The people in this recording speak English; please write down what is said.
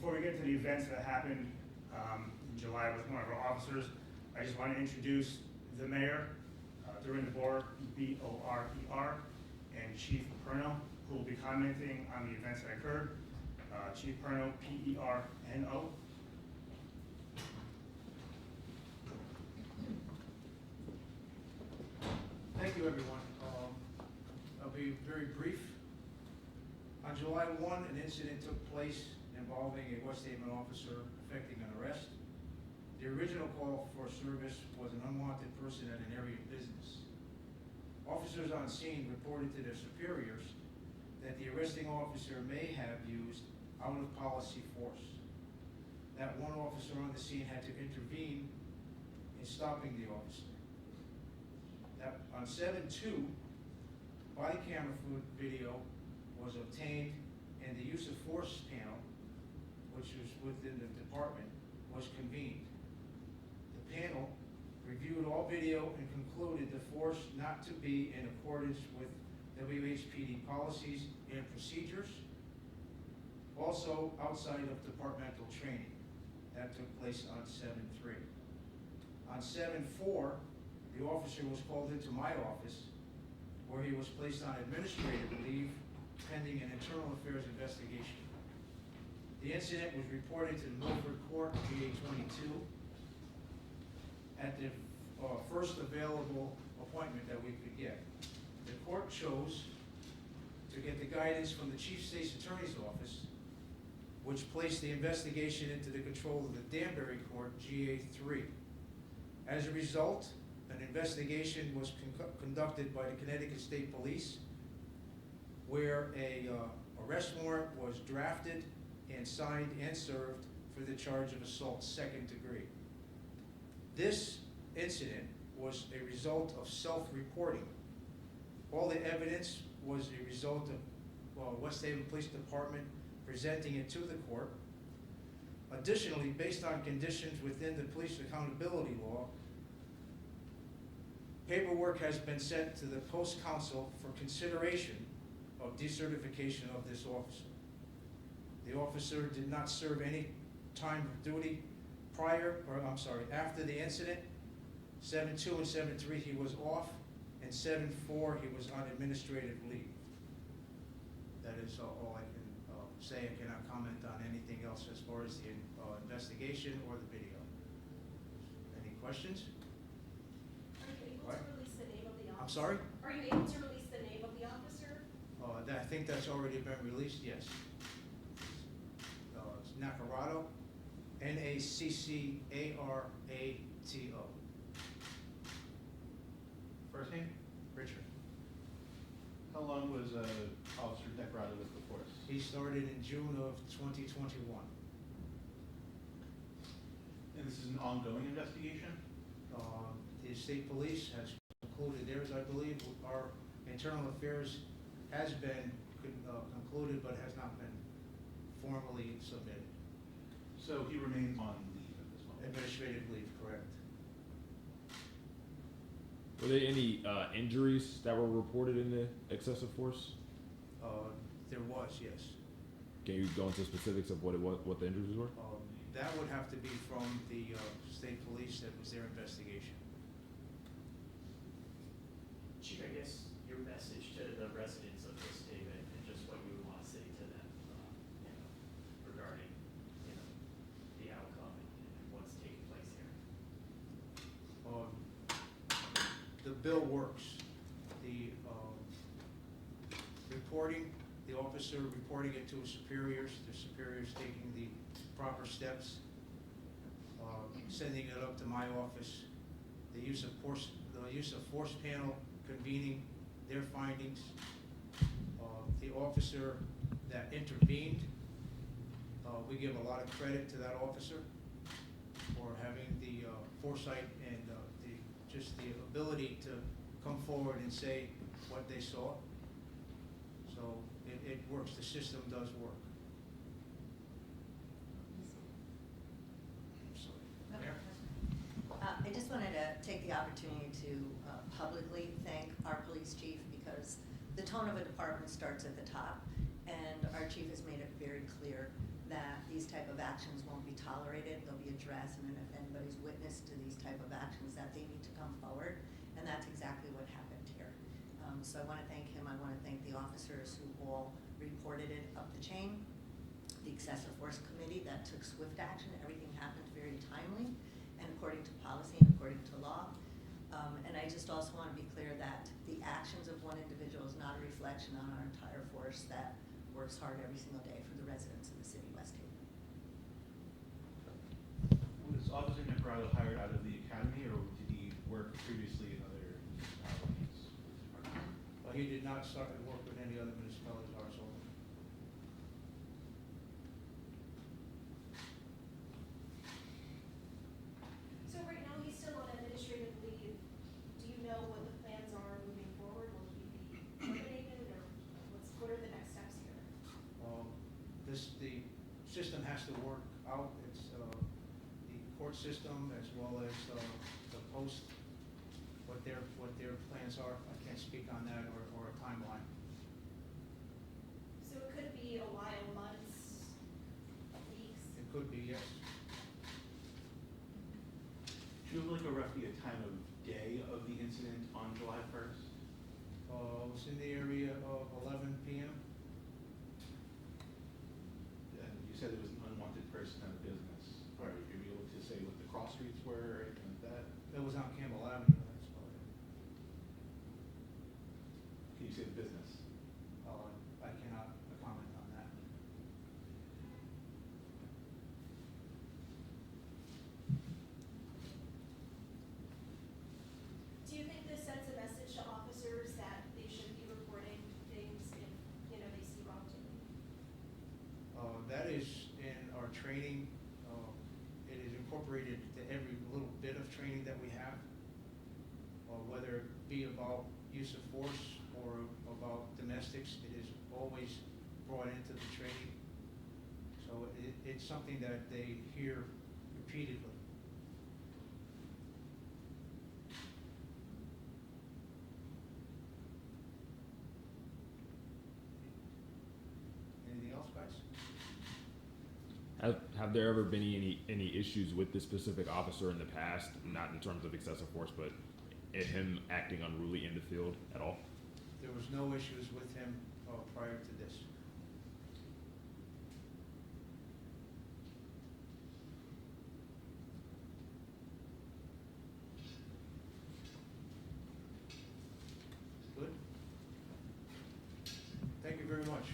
Before we get to the events that happened in July with one of our officers, I just want to introduce the mayor, during the board, B-O-R-E-R, and Chief Perno, who will be commenting on the events that occurred. Chief Perno, P-E-R-N-O. Thank you, everyone. I'll be very brief. On July 1, an incident took place involving a West Haven officer effecting an arrest. The original call for service was an unwanted person at an area of business. Officers on scene reported to their superiors that the arresting officer may have used out-of-policy force. That one officer on the scene had to intervene in stopping the officer. That on 7/2, body camera video was obtained, and the use of force panel, which was within the department, was convened. The panel reviewed all video and concluded the force not to be in accordance with WHPD policies and procedures, also outside of departmental training. That took place on 7/3. On 7/4, the officer was called into my office, where he was placed on administrative leave pending an internal affairs investigation. The incident was reported to the Milford Court, VA 22, at the first available appointment that we could get. The court chose to get the guidance from the Chief State's Attorney's Office, which placed the investigation into the control of the Danbury Court, GA 3. As a result, an investigation was conducted by the Connecticut State Police, where a arrest warrant was drafted and signed and served for the charge of assault second degree. This incident was a result of self-reporting. All the evidence was a result of West Haven Police Department presenting it to the court. Additionally, based on conditions within the police accountability law, paperwork has been sent to the post counsel for consideration of decertification of this officer. The officer did not serve any time of duty after the incident. 7/2 and 7/3 he was off, and 7/4 he was on administrative leave. That is all I can say. I cannot comment on anything else as far as the investigation or the video. Any questions? Are you able What? to release the name of the officer? I'm sorry? Are you able to release the name of the officer? I think that's already been released, yes. It's Naccarato, Naccarato. First name? Richard. How long was Officer Naccarato with the force? He started in June of 2021. And this is an ongoing investigation? The state police has concluded theirs, I believe. Our internal affairs has been concluded, but has not been formally submitted. So he remains on leave at this moment? Administrative leave, correct. Were there any injuries that were reported in the excessive force? There was, yes. Can you go into specifics of what the injuries were? That would have to be from the state police. That was their investigation. Chief, I guess your message to the residents of West Haven and just what you would want to say to them, regarding, the outcome and what's taking place here. The bill works. The reporting, the officer reporting it to his superiors, the superiors taking the proper steps, sending it up to my office, the use of force panel, convening their findings, the officer that intervened. We give a lot of credit to that officer for having the foresight and just the ability to come forward and say what they saw. So it works. The system does work. I just wanted to take the opportunity to publicly thank our police chief, because the tone of a department starts at the top, and our chief has made it very clear that these type of of actions won't be tolerated, they'll be addressed, and then if anybody's witness to these type of actions, that they need to come forward, and that's exactly what happened here. So I wanna thank him, I wanna thank the officers who all reported it up the chain, the excessive force committee that took swift action, everything happened very timely, and according to policy and according to law. And I just also wanna be clear that the actions of one individual is not a reflection on our entire force that works hard every single day for the residents of the city of West Haven. Was Officer Negrado hired out of the academy, or did he work previously in other municipalities? He did not start to work with any other municipalities, ours only. So right now, he's still on administrative leave. Do you know what the plans are moving forward? Will he be terminated, or what are the next steps here? The system has to work out, it's, the court system as well as, the post, what their plans are. I can't speak on that or a timeline. So it could be a while, months, weeks. It could be, yes. Do you have like a roughly a time of day of the incident on July 1st? It was in the area of 11 p.m. And you said it was an unwanted person at a business. Are you able to say what the cross streets were or anything like that? It was on Campbell Avenue, that's about it. Can you say the business? I cannot comment on that. Do you think this sends a message to officers that they should be reporting things if, they see wrongdoing? That is in our training. It is incorporated to every little bit of training that we have, whether it be about use of force or about domestics. It is always brought into the training. So it's something that they hear repeatedly. Anything else, guys? Have there ever been any issues with this specific officer in the past, not in terms of excessive force, but him acting unruly in the field at all? There was no issues with him prior to this. Good? Thank you very much.